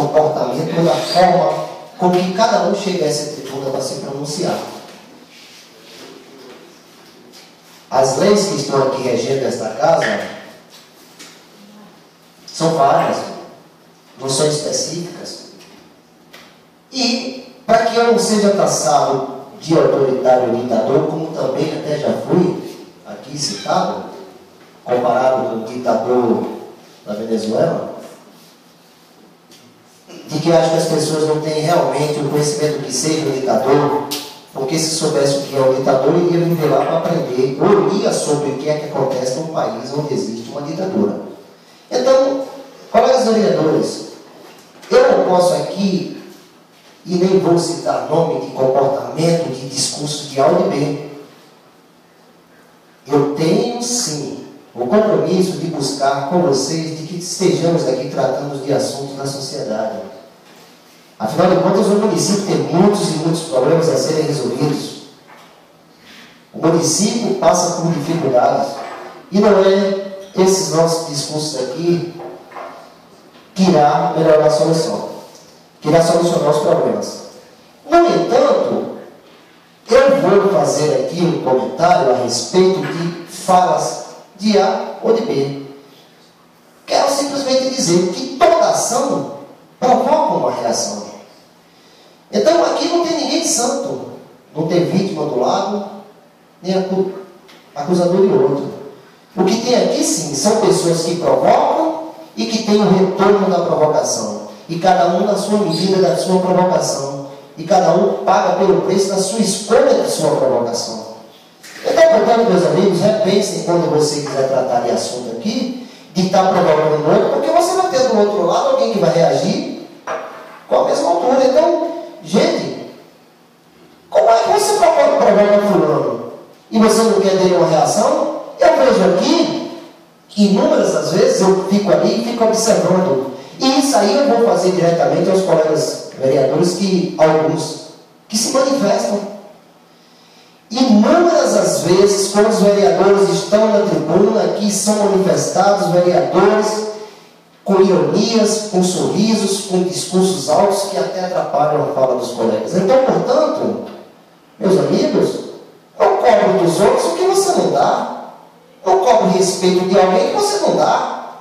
comportamento ou da forma com que cada um chega a essa tribuna para se pronunciar. As leis que estão aqui regendo esta casa são várias, não são específicas. E, para que eu não seja taxado de autoritário ou ditador, como também até já fui aqui citado, comparado com o ditador da Venezuela, de que eu acho que as pessoas não têm realmente o conhecimento do que seja um ditador, porque se soubesse o que é um ditador, iria viver lá para aprender, ou iria sobre o que é que acontece num país onde existe uma ditadura. Então, colegas vereadores, eu não posso aqui, e nem vou citar nome de comportamento, de discurso de A ou de B. Eu tenho, sim, o compromisso de buscar com vocês, de que estejamos aqui tratando de assuntos da sociedade. Afinal de contas, o município tem muitos e muitos problemas a serem resolvidos. O município passa por dificuldades. E não é esses nossos discursos aqui que irá melhorar a solução, que irá solucionar os problemas. No entanto, eu vou fazer aqui um comentário a respeito de falas de A ou de B. Quero simplesmente dizer que toda ação provoca uma reação. Então aqui não tem ninguém santo, não tem vítima do lado, nem acusador de outro. O que tem aqui sim são pessoas que provocam e que têm o retorno da provocação, e cada um na sua medida da sua provocação, e cada um paga pelo preço da sua escolha da sua provocação. Então, portanto, meus amigos, repensem quando você quiser tratar de assunto aqui, de estar provocando o outro, porque você vai ter do outro lado alguém que vai reagir com a mesma altura. Então, gente, como é que você provoca fulano e você não quer ter uma reação? Eu vejo aqui que inúmeras das vezes eu fico ali e fico observando. E isso aí eu vou fazer diretamente aos colegas vereadores, alguns que se manifestam. Inúmeras as vezes, quando os vereadores estão na tribuna, aqui são manifestados vereadores com ironias, com sorrisos, com discursos altos que até atrapalham a fala dos colegas. Então, portanto, meus amigos, não cobre dos outros o que você não dá. Não cobre respeito de alguém que você não dá.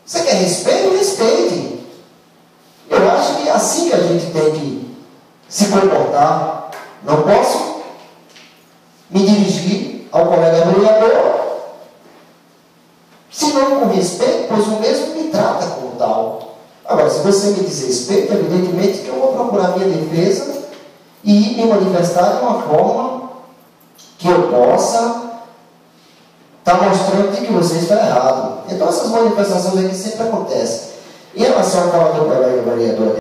Você quer respeito? Respeite. Eu acho que é assim que a gente tem que se comportar. Não posso me dirigir ao colega vereador, se não com respeito, pois o mesmo me trata como tal. Agora, se você me desrespeita, evidentemente que eu vou procurar minha defesa e me manifestar de uma forma que eu possa estar mostrando de que você está errado. Então, essas manifestações aqui sempre acontecem. Em relação ao colega vereador